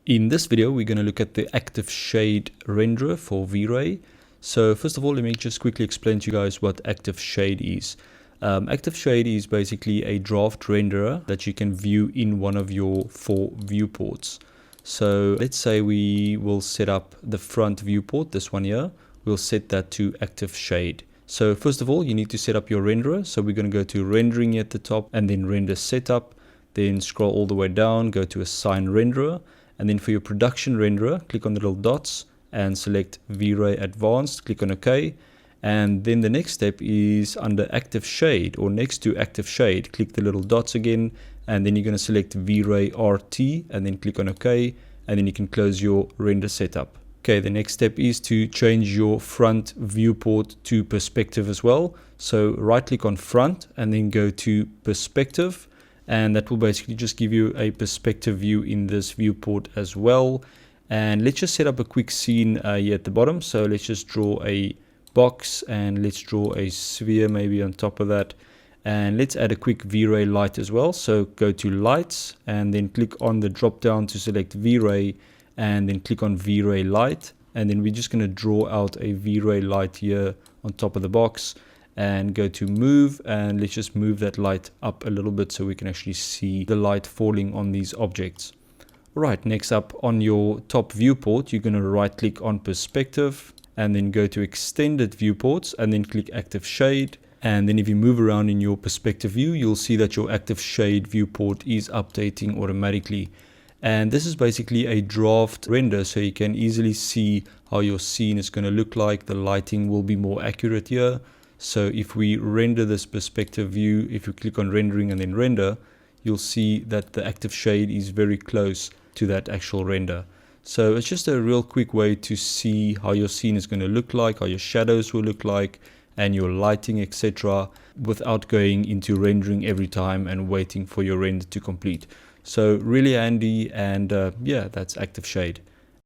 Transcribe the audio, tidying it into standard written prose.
In this video, we're going to look at the activeshade renderer for V-Ray. So first of all, let me just quickly explain to you guys what activeshade is. Activeshade is basically a draft renderer that you can view in one of your 4 viewports. So let's say we will set up the front viewport, this one here. We'll set that to activeshade. So first of all, you need to set up your renderer. So we're going to go to rendering at the top and then render setup. Then scroll all the way down, go to assign renderer. And then for your production renderer, click on the little dots and select V-Ray Advanced, click on OK. And then the next step is under activeshade, or next to activeshade, click the little dots again, and then you're going to select V-Ray RT and then click on OK, and then you can close your render setup. Okay, the next step is to change your front viewport to perspective as well. So right click on front and then go to perspective. And that will basically just give you a perspective view in this viewport as well. And let's just set up a quick scene here at the bottom. So let's just draw a box and let's draw a sphere maybe on top of that. And let's add a quick V-Ray light as well. So go to lights and then click on the drop down to select V-Ray and then click on V-Ray light. And then we're just going to draw out a V-Ray light here on top of the box. And go to move, and let's just move that light up a little bit so we can actually see the light falling on these objects. Right, next up on your top viewport, you're going to right click on perspective and then go to extended viewports and then click activeshade. And then if you move around in your perspective view, you'll see that your activeshade viewport is updating automatically. And this is basically a draft render, so you can easily see how your scene is going to look like. The lighting will be more accurate here. So if we render this perspective view, if you click on rendering and then render, you'll see that the activeshade is very close to that actual render. So it's just a real quick way to see how your scene is going to look like, how your shadows will look like, and your lighting, etc., without going into rendering every time and waiting for your render to complete. So really handy, and yeah, that's activeshade.